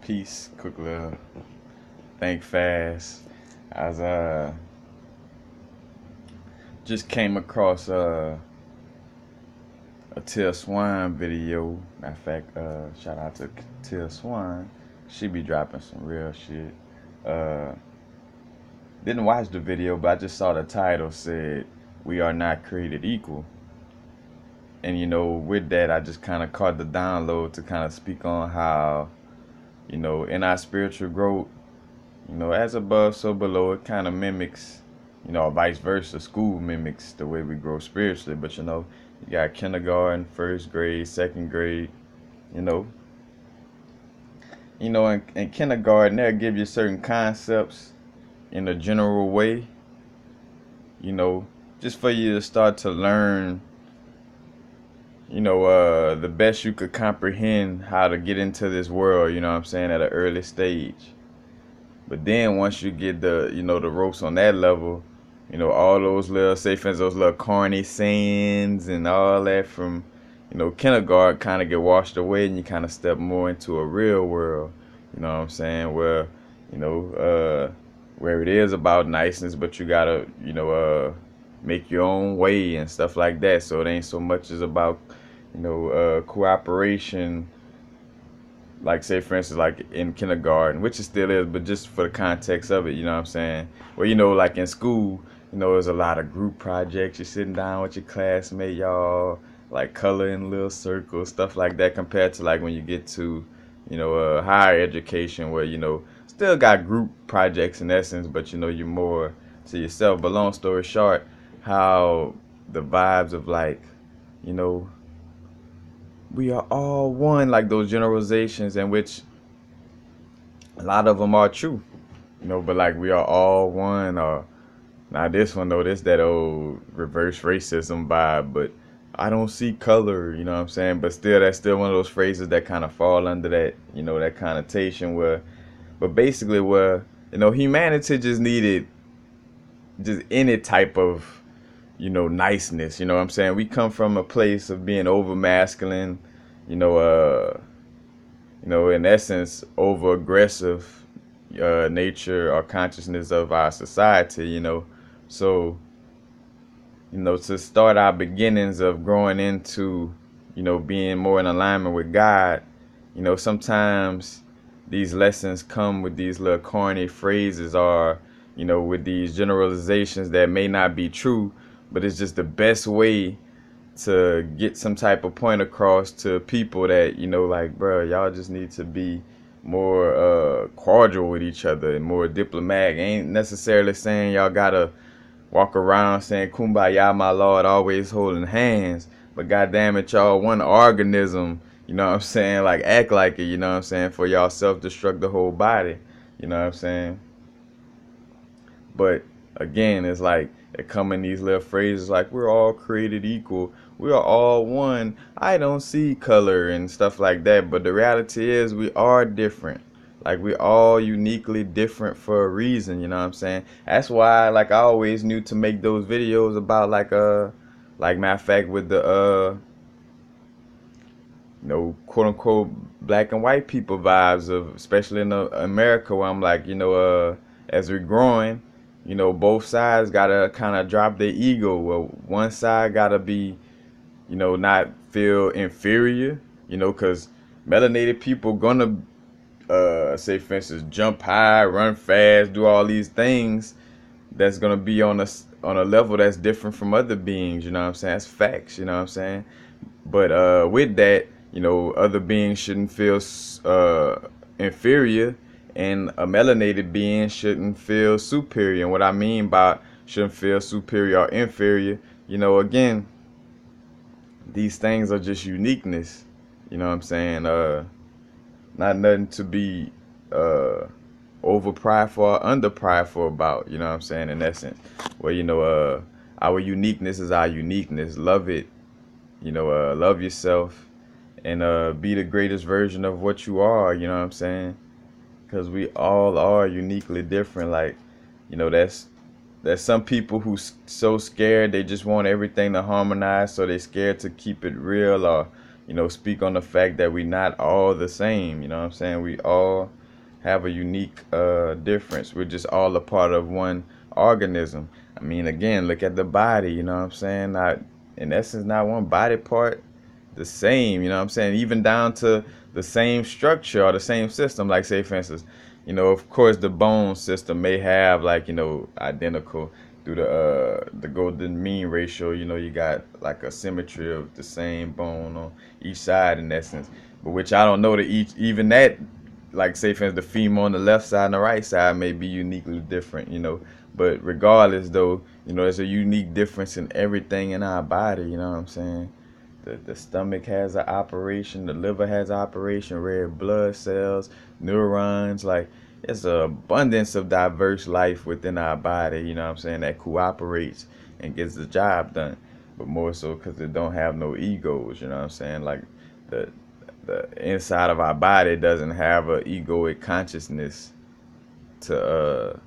Peace, quick little think fast. I was just came across a Till Swan video. Matter of fact, shout out to Till Swan. She be dropping some real shit. Uh, didn't watch the video, but I just saw the title said "We are not created equal." And with that, I just kind of caught the download to kind of speak on how in our spiritual growth, as above, so below. It kind of mimics, vice versa. School mimics the way we grow spiritually. But you got kindergarten, first grade, second grade. You know, in kindergarten they'll give you certain concepts in a general way. You know, just for you to start to learn. The best you could comprehend how to get into this world. You know what I'm saying, at an early stage. But then once you get the ropes on that level, all those little, say for instance, those little corny sayings and all that from, kindergarten kind of get washed away, and you kind of step more into a real world. You know what I'm saying? You know, uh, where it is about niceness, but you gotta, make your own way and stuff like that. So it ain't so much as about, cooperation, like say for instance like in kindergarten, which it still is, but just for the context of it, you know what I'm saying, where like in school, there's a lot of group projects. You're sitting down with your classmate, y'all like coloring little circles, stuff like that, compared to like when you get to higher education, where still got group projects in essence, but you're more to yourself. But long story short, how the vibes of like, you know we are all one, like those generalizations, in which a lot of them are true, but like we are all one. Or now this one though, this that old reverse racism vibe, but I don't see color, you know what I'm saying? But still, that's still one of those phrases that kind of fall under that, that connotation where, but basically where, humanity just needed just any type of, niceness, you know what I'm saying? We come from a place of being over masculine, you know, uh, in essence, over aggressive nature or consciousness of our society, So, to start our beginnings of growing into, being more in alignment with God, sometimes these lessons come with these little corny phrases, or, with these generalizations that may not be true, but it's just the best way to get some type of point across to people that, like, bro, y'all just need to be more cordial with each other and more diplomatic. Ain't necessarily saying y'all gotta walk around saying kumbaya my lord, always holding hands, but goddamn it, y'all one organism, you know what I'm saying? Like, act like it, you know what I'm saying, for y'all self-destruct the whole body, you know what I'm saying? But again, it's like it come in these little phrases like we're all created equal, we are all one, I don't see color and stuff like that. But the reality is we are different. Like, we all uniquely different for a reason, you know what I'm saying? That's why, like, I always knew to make those videos about like matter of fact with the quote unquote black and white people vibes of, especially in America, where I'm like, as we're growing, both sides gotta kind of drop their ego. Well, one side gotta be, not feel inferior, because melanated people gonna, say for instance, jump high, run fast, do all these things that's gonna be on a level that's different from other beings. You know what I'm saying? That's facts. You know what I'm saying? But with that, other beings shouldn't feel inferior, and a melanated being shouldn't feel superior. And what I mean by shouldn't feel superior or inferior, again, these things are just uniqueness. You know what I'm saying? Not nothing to be over prideful or under prideful about. You know what I'm saying? In essence, where our uniqueness is our uniqueness. Love it. Love yourself, and be the greatest version of what you are. You know what I'm saying? Because we all are uniquely different. Like, there's some people who so scared they just want everything to harmonize, so they're scared to keep it real, or speak on the fact that we not all the same. You know what I'm saying? We all have a unique difference. We're just all a part of one organism. I mean, again, look at the body. You know what I'm saying? Not in essence, not one body part the same. You know what I'm saying? Even down to the same structure or the same system. Like, say, for instance, of course, the bone system may have like identical through the golden mean ratio. You got like a symmetry of the same bone on each side in essence. But which I don't know that each even that, like, say for instance, the femur on the left side and the right side may be uniquely different. But regardless, though, there's a unique difference in everything in our body. You know what I'm saying? The stomach has an operation, the liver has an operation, red blood cells, neurons. Like, it's an abundance of diverse life within our body. You know what I'm saying? That cooperates and gets the job done. But more so because it don't have no egos. You know what I'm saying? Like, the the inside of our body doesn't have a egoic consciousness to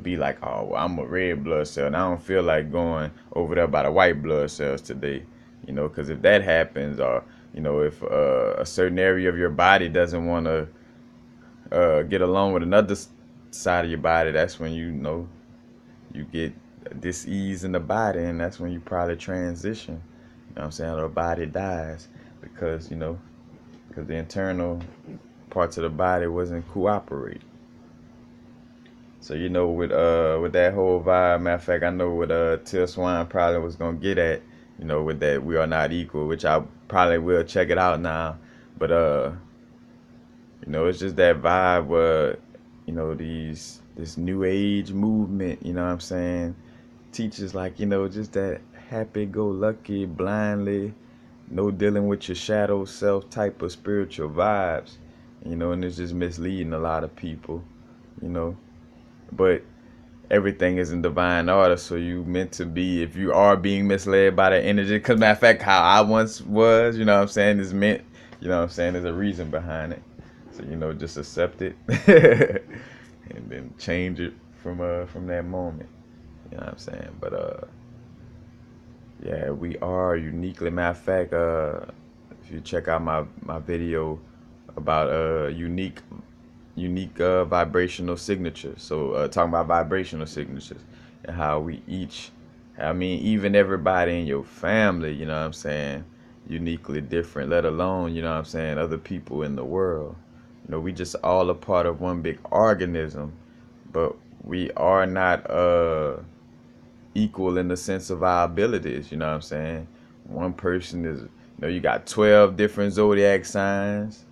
be like, oh, well, I'm a red blood cell and I don't feel like going over there by the white blood cells today. Because if that happens, or if a certain area of your body doesn't want to get along with another side of your body, that's when you get dis-ease in the body, and that's when you probably transition. What I'm saying? Or the body dies because because the internal parts of the body wasn't cooperating. So with that whole vibe, matter of fact, I know what Till Swine probably was gonna get at, with that we are not equal, which I probably will check it out now. But it's just that vibe where, this new age movement, you know what I'm saying, teaches like, just that happy go lucky, blindly, no dealing with your shadow self type of spiritual vibes, and it's just misleading a lot of people, you know. But everything is in divine order, so you meant to be, if you are being misled by the energy, because matter of fact, how I once was, you know what I'm saying, is meant, there's a reason behind it. So, just accept it and then change it from that moment. You know what I'm saying? But yeah, we are uniquely. Matter of fact, if you check out my video about unique vibrational signatures. So talking about vibrational signatures and how we each, I mean, even everybody in your family, you know what I'm saying, uniquely different, let alone, you know what I'm saying, other people in the world. We just all a part of one big organism, but we are not equal in the sense of our abilities, you know what I'm saying? One person is, you got 12 different zodiac signs.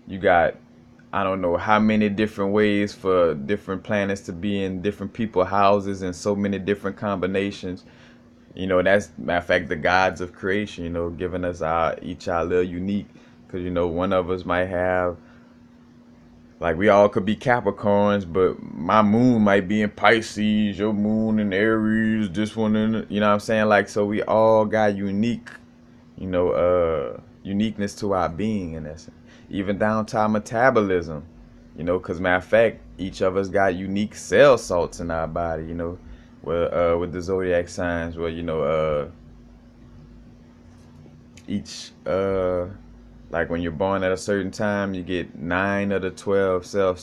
You got, I don't know how many different ways for different planets to be in different people's houses and so many different combinations. That's, matter of fact, the gods of creation, giving us each our little unique, because, one of us might have, like, we all could be Capricorns, but my moon might be in Pisces, your moon in Aries, this one in, you know what I'm saying? Like, so we all got uniqueness to our being in essence. Even down to our metabolism, because matter of fact, each of us got unique cell salts in our body, with the zodiac signs, where, each, like when you're born at a certain time, you get 9 of the 12 cell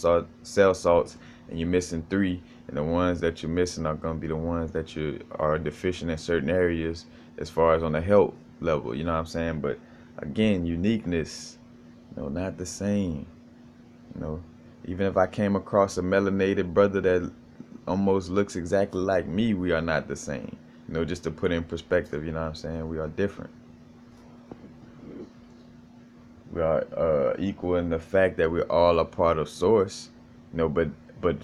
salts, and you're missing 3. And the ones that you're missing are going to be the ones that you are deficient in certain areas as far as on the health level, you know what I'm saying? But again, uniqueness, not the same. Even if I came across a melanated brother that almost looks exactly like me, we are not the same. Just to put in perspective, you know what I'm saying? We are different. We are equal in the fact that we're all a part of source, but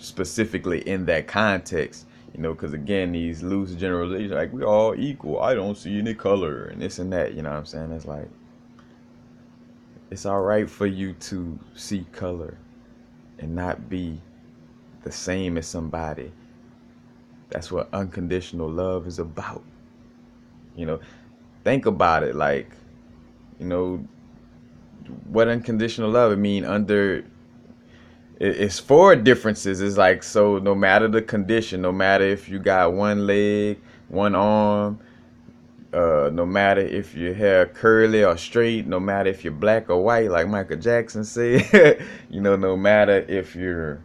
specifically in that context, because again, these loose generalizations, like, we all equal, I don't see any color and this and that, you know what I'm saying? It's like, it's all right for you to see color and not be the same as somebody. That's what unconditional love is about. Think about it, like, what unconditional love, I mean, it's for differences. It's like, so no matter the condition, no matter if you got one leg, one arm, no matter if your hair curly or straight, no matter if you're black or white, like Michael Jackson said, no matter if you're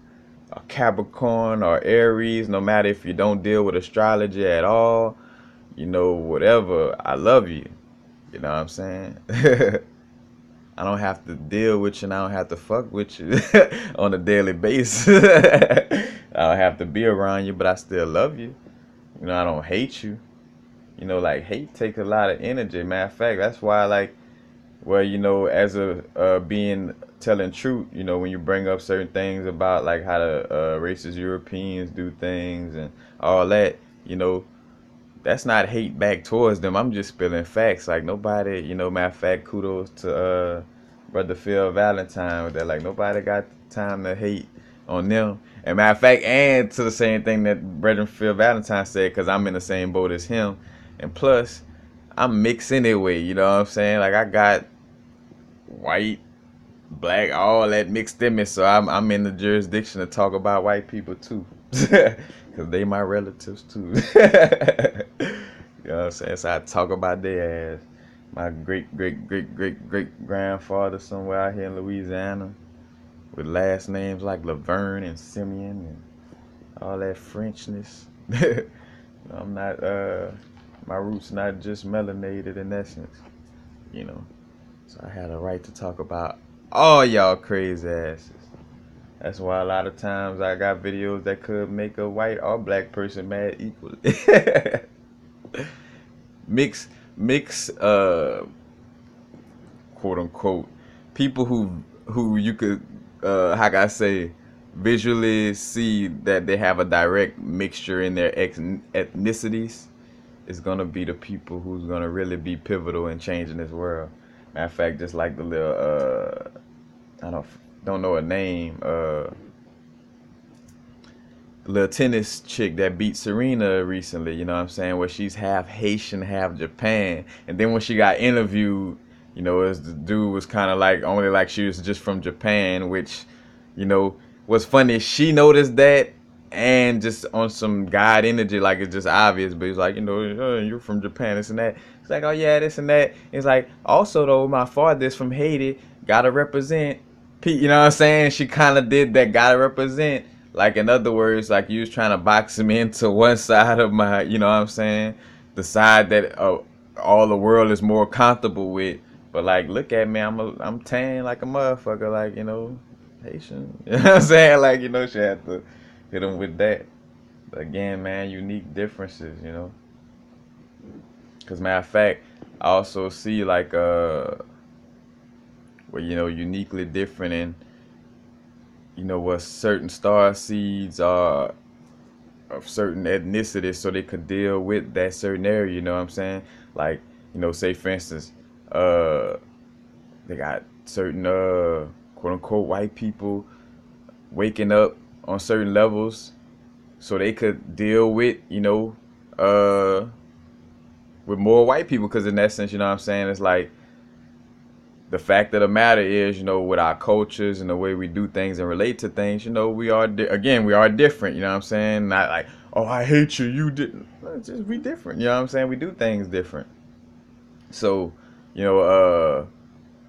a Capricorn or Aries, no matter if you don't deal with astrology at all, whatever, I love you. You know what I'm saying? I don't have to deal with you and I don't have to fuck with you on a daily basis. I don't have to be around you, but I still love you. I don't hate you. Like hate takes a lot of energy. Matter of fact, that's why like, well, as a being telling truth, when you bring up certain things about like how the racist Europeans do things and all that, that's not hate back towards them. I'm just spilling facts. Like nobody, matter of fact, kudos to brother Phil Valentine with that. Like nobody got time to hate on them. And matter of fact, and to the same thing that brother Phil Valentine said, because I'm in the same boat as him. And plus, I'm mixed anyway. You know what I'm saying? Like I got white, black, all that mixed in me. So I'm in the jurisdiction to talk about white people too. Because they my relatives too. You know what I'm saying? So I talk about their ass. My great great great great great grandfather somewhere out here in Louisiana with last names like Laverne and Simeon and all that Frenchness. I'm not my roots not just melanated in essence, So I had a right to talk about all y'all crazy asses. That's why a lot of times I got videos that could make a white or black person mad equally. mix quote unquote people who you could how can I say visually see that they have a direct mixture in their ethnicities is gonna be the people who's gonna really be pivotal in changing this world. Matter of fact, just like the little I don't know her name, little tennis chick that beat Serena recently, you know what I'm saying, where she's half Haitian, half Japan. And then when she got interviewed, as the dude was kind of like, only like she was just from Japan, which, was funny. She noticed that and just on some God energy, like it's just obvious, but he's like, you're from Japan, this and that. It's like, oh yeah, this and that. It's like, also though, my father's from Haiti, gotta represent. You know what I'm saying? She kind of did that, gotta represent. Like, in other words, like you was trying to box me into one side of my, you know what I'm saying? The side that all the world is more comfortable with. But like, look at me, I'm tan like a motherfucker, like, Haitian. You know what I'm saying? Like, she had to hit him with that. But again, man, unique differences, Because matter of fact, I also see like, uniquely different in, what certain star seeds are of certain ethnicities so they could deal with that certain area, you know what I'm saying? Like, say for instance, they got certain quote unquote white people waking up on certain levels so they could deal with, with more white people, because in essence, you know what I'm saying, it's like the fact of the matter is, with our cultures and the way we do things and relate to things, we are, we are different, you know what I'm saying? Not like, oh, I hate you, you didn't. It's just we different, you know what I'm saying? We do things different. So,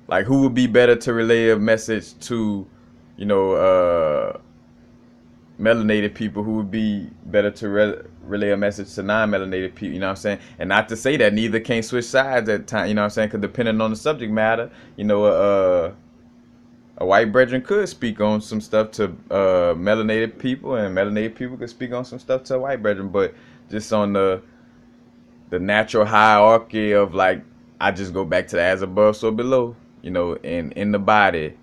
like who would be better to relay a message to, melanated people? Who would be better to relay a message to non-melanated people, you know what I'm saying? And not to say that neither can switch sides at time, you know what I'm saying? Because depending on the subject matter, a white brethren could speak on some stuff to melanated people, and melanated people could speak on some stuff to a white brethren. But just on the natural hierarchy of like, I just go back to the as above, so below, and in the body,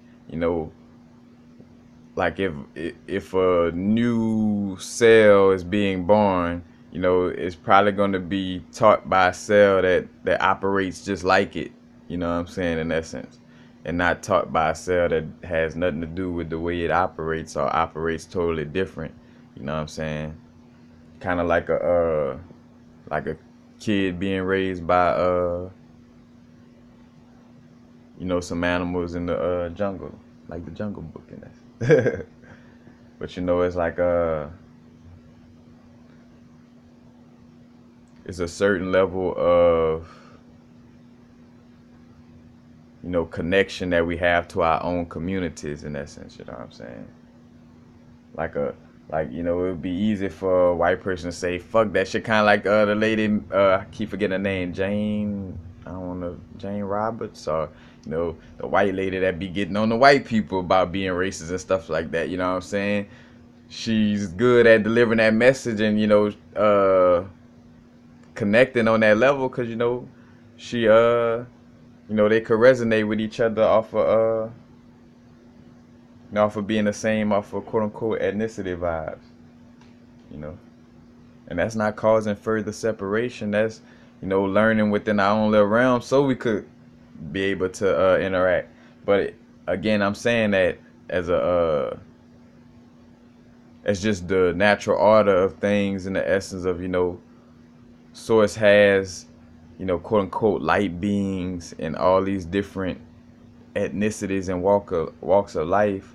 like if a new cell is being born, it's probably going to be taught by a cell that operates just like it, you know what I'm saying, in essence, and not taught by a cell that has nothing to do with the way it operates or operates totally different, you know what I'm saying? Kind of like a kid being raised by some animals in the jungle, like the Jungle Book in that. But it's like it's a certain level of, connection that we have to our own communities in essence, you know what I'm saying? Like a it would be easy for a white person to say fuck that shit, kind of like the lady, I keep forgetting her name, Jane, I don't know, Jane Roberts, or the white lady that be getting on the white people about being racist and stuff like that, you know what I'm saying? She's good at delivering that message and connecting on that level, because she they could resonate with each other off of being the same, off of quote unquote ethnicity vibes, you know. And that's not causing further separation. That's, learning within our own little realm so we could be able to interact. But again, I'm saying that as as just the natural order of things, in the essence of, Source has, quote unquote light beings in all these different ethnicities and walks of life,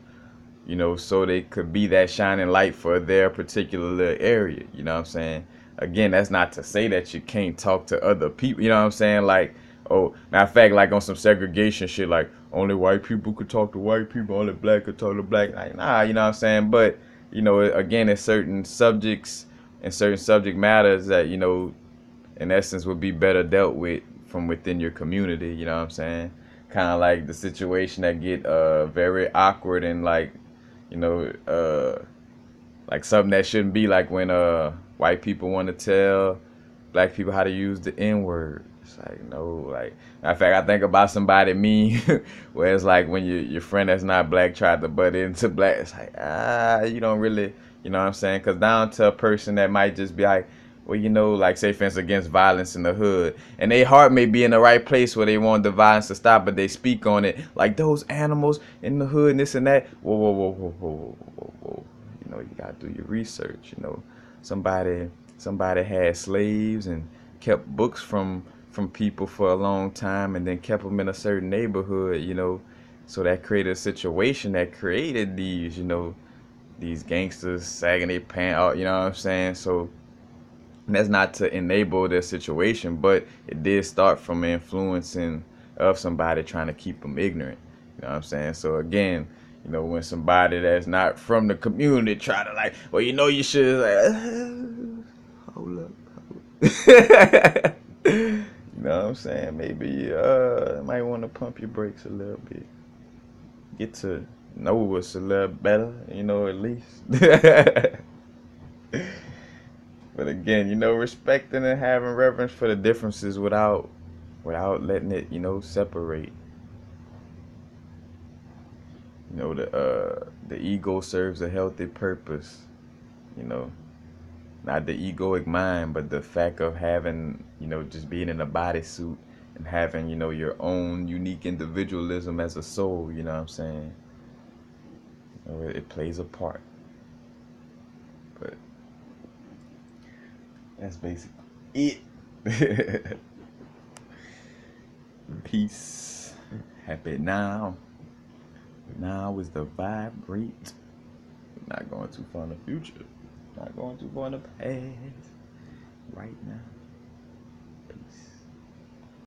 so they could be that shining light for their particular little area. You know what I'm saying? Again, that's not to say that you can't talk to other people. You know what I'm saying? Like, oh, matter of fact, like on some segregation shit, like only white people could talk to white people, only black could talk to black. Like, nah, you know what I'm saying? But, again, there's certain subjects and certain subject matters that, in essence would be better dealt with from within your community. You know what I'm saying? Kind of like the situation that get very awkward and like, like something that shouldn't be, like when white people want to tell black people how to use the N-word. It's like, no, like, matter of fact, I think about somebody me where it's like when your friend that's not black tried to butt into black, it's like, you don't really, you know what I'm saying? Because down to a person that might just be like, well, like say for instance against violence in the hood, and their heart may be in the right place where they want the violence to stop, but they speak on it like those animals in the hood and this and that. Whoa, whoa, whoa, whoa, whoa, whoa, whoa, whoa. You gotta do your research. Somebody had slaves and kept books from people for a long time, and then kept them in a certain neighborhood. So that created a situation that created these gangsters sagging their pants out. You know what I'm saying? So. And that's not to enable their situation, but it did start from influencing of somebody trying to keep them ignorant. You know what I'm saying? So again, when somebody that's not from the community try to like, well, you should, like, hold up. You know what I'm saying? Maybe you might want to pump your brakes a little bit. Get to know us a little better, at least. But again, respecting and having reverence for the differences without letting it, separate. The ego serves a healthy purpose. Not the egoic mind, but the fact of having, just being in a bodysuit and having, your own unique individualism as a soul. You know what I'm saying? It plays a part. But that's basically it. Peace. Happy now. Now is the vibrate. Not going too far in the future. Not going too far in the past. Right now.